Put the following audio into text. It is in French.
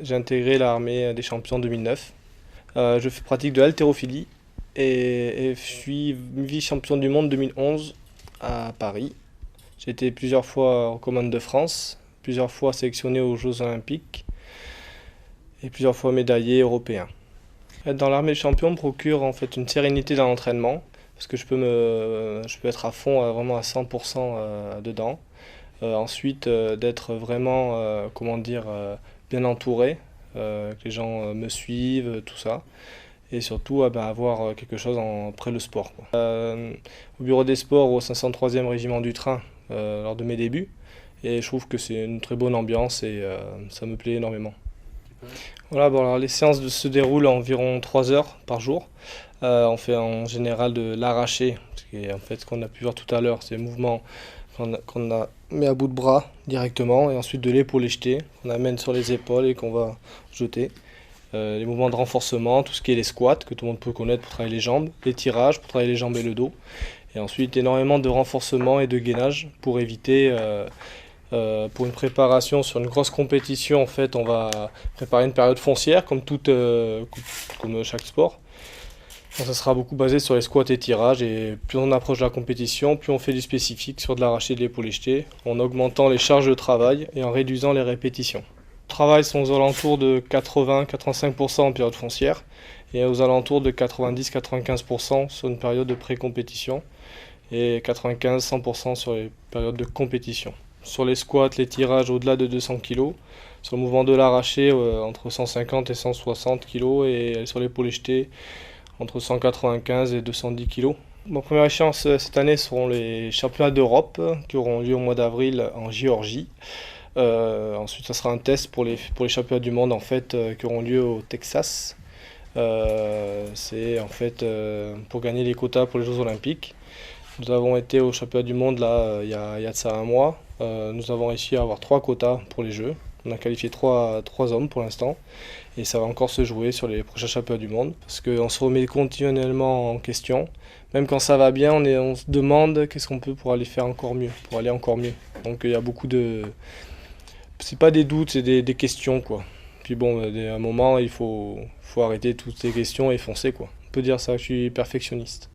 J'ai intégré l'armée des champions en 2009. Pratique de l'haltérophilie et je suis vice-champion du monde 2011 à Paris. J'ai été plusieurs fois en commande de France, plusieurs fois sélectionné aux Jeux Olympiques et plusieurs fois médaillé européen. Être dans l'armée des champions me procure en fait une sérénité dans l'entraînement parce que je peux être à fond, vraiment à 100% dedans. Ensuite, d'être vraiment, bien entouré, que les gens me suivent, tout ça. Et surtout, avoir quelque chose après le sport, quoi. Au bureau des sports, au 503e régiment du train, lors de mes débuts. Et je trouve que c'est une très bonne ambiance et ça me plaît énormément. Voilà, bon, alors les séances se déroulent à environ 3 heures par jour. On fait en général de l'arraché, ce qu'on a pu voir tout à l'heure, c'est le mouvement qu'on a mis à bout de bras directement, et ensuite de l'épaulé jeté, qu'on amène sur les épaules et qu'on va jeter. Les mouvements de renforcement, tout ce qui est les squats, que tout le monde peut connaître pour travailler les jambes, les tirages pour travailler les jambes et le dos. Et ensuite énormément de renforcement et de gainage pour éviter, pour une préparation sur une grosse compétition, en fait, on va préparer une période foncière comme chaque sport. Donc, ça sera beaucoup basé sur les squats et tirages, et plus on approche de la compétition, plus on fait du spécifique sur de l'arraché et de l'épaulé jeté, en augmentant les charges de travail et en réduisant les répétitions. Le travail sont aux alentours de 80-85% en période foncière et aux alentours de 90-95% sur une période de pré-compétition et 95-100% sur les périodes de compétition. Sur les squats, les tirages au-delà de 200 kg, sur le mouvement de l'arraché entre 150 et 160 kg et sur l'épaulé jeté entre 195 et 210 kg. Mon première échéance cette année seront les championnats d'Europe qui auront lieu au mois d'avril en Géorgie. Ensuite, ça sera un test pour les championnats du monde en fait, qui auront lieu au Texas. C'est en fait pour gagner les quotas pour les Jeux Olympiques. Nous avons été au championnat du monde là, il y a de ça un mois. Nous avons réussi à avoir 3 quotas pour les Jeux. On a qualifié 3 hommes pour l'instant et ça va encore se jouer sur les prochains championnats du monde parce qu'on se remet continuellement en question. Même quand ça va bien, on se demande qu'est-ce qu'on peut pour aller faire encore mieux, pour aller encore mieux. Donc il y a beaucoup de... C'est pas des doutes, c'est des questions, quoi. Puis bon, à un moment, faut arrêter toutes ces questions et foncer, quoi. On peut dire ça, je suis perfectionniste.